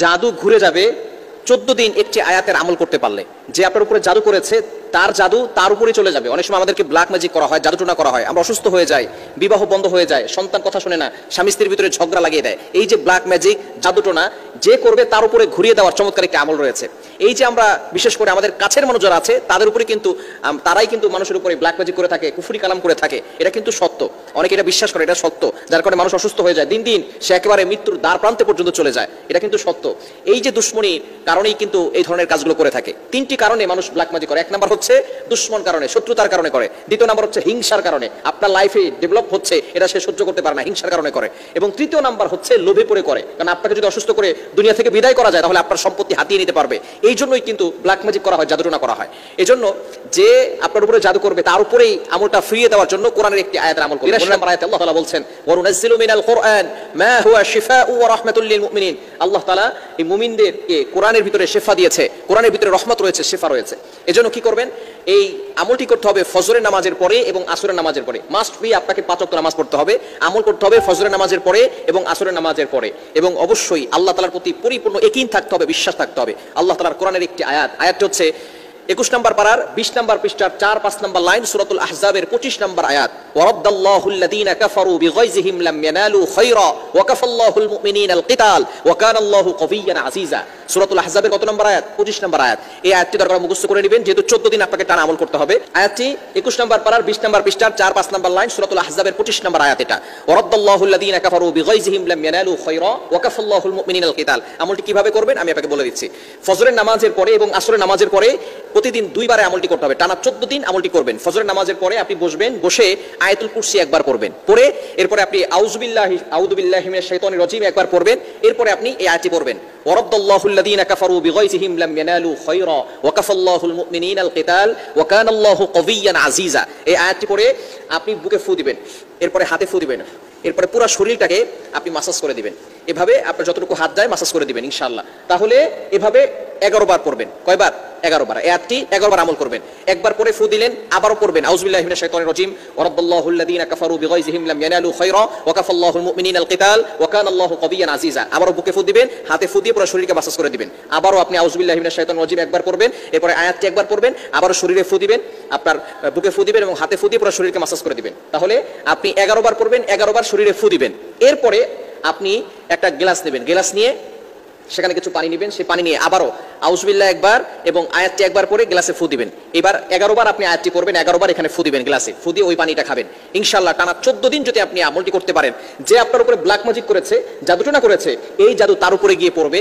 জাদু ঘুরে যাবে 14 দিন একটি আয়াতের আমল করতে পারলে। যে আপনার উপরে জাদু করেছে তার জাদু তার উপরে চলে যাবে। অনেক সময় আমাদেরকে ব্ল্যাক ম্যাজিক করা হয়, জাদুটোনা করা হয়, আমরা অসুস্থ হয়ে যাই, বিবাহ বন্ধ হয়ে যায়, সন্তান কথা শুনে না, স্বামী স্ত্রীর ভিতরে ঝগড়া লাগিয়ে দেয়। এই যে ব্ল্যাক ম্যাজিক জাদুটোনা যে করবে তার উপরে ঘুরিয়ে দেওয়ার চমৎকার একটি আমল রয়েছে। এই যে আমরা বিশেষ করে আমাদের কাছের মানুষ যারা আছে তাদের উপরে কিন্তু তারাই কিন্তু মানুষের উপরে ব্ল্যাক ম্যাজিক করে থাকে, কুফরি কালাম করে থাকে। এটা কিন্তু সত্য, অনেকে এটা বিশ্বাস করে, এটা সত্য। যার কারণে মানুষ অসুস্থ হয়ে যায়, দিন দিন সে একেবারে মৃত্যুর দ্বার প্রান্তে পর্যন্ত চলে যায়। এটা কিন্তু সত্য। এই যে দুশ্মনীর কারণেই কিন্তু এই ধরনের কাজগুলো করে থাকে। 3টি কারণে মানুষ ব্ল্যাক ম্যাজিক করে। 1 নাম্বার হচ্ছে দুশ্মন কারণে, শত্রুতার কারণে করে। 2 নাম্বার হচ্ছে হিংসার কারণে, আপনার লাইফে ডেভেলপ হচ্ছে এটা সে সহ্য করতে পারে না, হিংসার কারণে করে। এবং 3য় নাম্বার হচ্ছে লোভে পড়ে করে। কারণ আপনাকে যদি অসুস্থ করে দুনিয়া থেকে বিদায় করা যায় তাহলে আপনার সম্পত্তি হাতিয়ে নিতে পারবে। এই জন্যই কিন্তু ব্ল্যাক ম্যাজিক করা হয়, জাদুটোনা করা হয়। এজন্য যে আপনার উপরে জাদু করবে তার উপরেই আমলটা ফিরিয়ে দেওয়ার জন্য কোরআনের একটি আয়াতের আমল করবে। 82 নম্বর আয়াতে আল্লাহ তাআলা বলছেন, ওয়া নুনাজ্জিলু মিনাল কুরআন মা হুয়া শিফাউ ওয়া রাহমাতুল লিল মুমিনিন। আল্লাহ তাআলা এই মুমিনদেরকে কোরআনের ভিতরে শিফা দিয়েছে, কোরআনের ভিতরে রহমত রয়েছে, শিফা রয়েছে। এজন্য কি করবেন? এই আমলটি করতে হবে ফজরের নামাজের পরে এবং আসরের নামাজের পরে। মাস্ট বি আপনাকে 5 ওয়াক্ত নামাজ পড়তে হবে, আমল করতে হবে ফজরের নামাজের পরে এবং আসরের নামাজের পরে। এবং অবশ্যই আল্লাহ তাআলার প্রতি পরিপূর্ণ ইয়াকিন থাকতে হবে, বিশ্বাস থাকতে হবে। আল্লাহ তাআলার কোরআনের একটি আয়াতটি হচ্ছে 21 নম্বর পারার 20 নম্বর পৃষ্ঠার 4-5 নম্বর লাইন, সূরাতুল আহজাবের 25 নম্বর আয়াত, ওয়ারাদ্দাল্লাহুল্লাযীনা কাফারু বিগাইযিহিম লাম ইয়ানালু খায়রা ওয়া কাফাল্লাহুল মুমিনিনাল কিতাল ওয়া কানাল্লাহু কাবিয়্যান আজিজা। সূরাতুল আহজাবের কত নম্বর আয়াত? 25 নম্বর আয়াত। এই আয়াতটি দরকার মুখস্থ করে নেবেন, যেহেতু 14 দিন আপনাকে টানা আমল করতে হবে। আয়াতটি 21 নম্বর পারার 20 নম্বর পৃষ্ঠার 4-5 নম্বর লাইন, সূরাতুল আহজাবের 25 নম্বর আয়াত। এটা ওয়ারাদ্দাল্লাহুল্লাযীনা কাফারু বিগাইযিহিম লাম ইয়ানালু খায়রা ওয়া কাফাল্লাহুল মুমিনিনাল কিতাল। আমলটি কিভাবে করবেন আমি আপনাকে বলে দিচ্ছি। ফজরের নামাজের পরে এবং আসরের নামাজের পরে প্রতিদিন 2 বারে আমলটি করতে হবে। টানা 14 দিন আমলটি করবেন। ফজরের নামাজের পরে আপনি বসবেন, বসে আয়াতুল কুরসি একবার পড়বেন, পড়ে এরপরে আপনি আউযু বিল্লাহি মিনাশ শাইতানির রাজিম একবার পড়বেন। এরপরে আপনি এই আয়াতটি পড়বেন, ওয়ারাদ্দাল্লাহুল্লাযীনা কাফারু বিগাইযিহিম লাম ইয়ানালু খায়রা ওয়া কাফাল্লাহুল মুমিনিনাল কিতাল ওয়া কানাল্লাহু কাবিয়্যান আজিজা। এই আয়াতটি পড়ে আপনি বুকে ফু দিবেন, এরপরে হাতে ফু দিবেন, এরপরে পুরো শরীরটাকে আপনি মাসাজ করে দিবেন। এভাবে আপনার যতটুকু হাত যায় মাসাজ করে দিবেন ইনশাআল্লাহ। তাহলে এভাবে 11 বার পড়বেন। কয়বার? 11 বার। এই আয়াতটি 11 বার আমল করবেন। একবার পরে ফু দিলেন, আবারও পড়বেন আউযু বিল্লাহি মিনাশ শাইতানির রাজিম, ওয়ারাদ্দাল্লাহুল্লাযীনা কাফারু বিগাইযিহিম লাম ইয়ানালু খায়রা ওয়া কাফাল্লাহুল মুমিনিনাল কিতাল ওয়া কানাল্লাহু কাবিয়্যান আজিজা। আবারও বুকে ফু দিবেন, হাতে ফু দিয়ে পুরো শরীরকে মাসাজ করে দিবেন। আবারও আপনি আউযু বিল্লাহি মিনাশ শাইতানির রাজিম একবার পড়বেন, এরপরে আয়াতটি একবার পড়বেন, আবারও শরীরে ফু দিবেন, আপনার বুকে ফু দিবেন এবং হাতে ফু দিয়ে পুরো শরীরকে মাসাজ করে দিবেন। তাহলে আপনি 11 বার পড়বেন, 11 বার শরীরে ফু দিবেন। এরপরে আপনি একটা গ্লাস নেবেন, গ্লাস নিয়ে সেখানে কিছু পানি নেবেন, সেই পানি নিয়ে আবারও আউযু বিল্লাহ একবার এবং আয়াতটি একবার পরে গ্লাসে ফু দিবেন। এবার 11 বার আপনি আয়াতটি পড়বেন, 11 বার এখানে ফু দিবেন গ্লাসে, ফু দিয়ে ওই পানিটা খাবেন ইনশাআল্লাহ। টানা 14 দিন যদি আপনি আমলটি করতে পারেন, যে আপনার উপরে ব্ল্যাক ম্যাজিক করেছে, জাদুটোনা করেছে, এই জাদু তার উপরে গিয়ে পড়বে।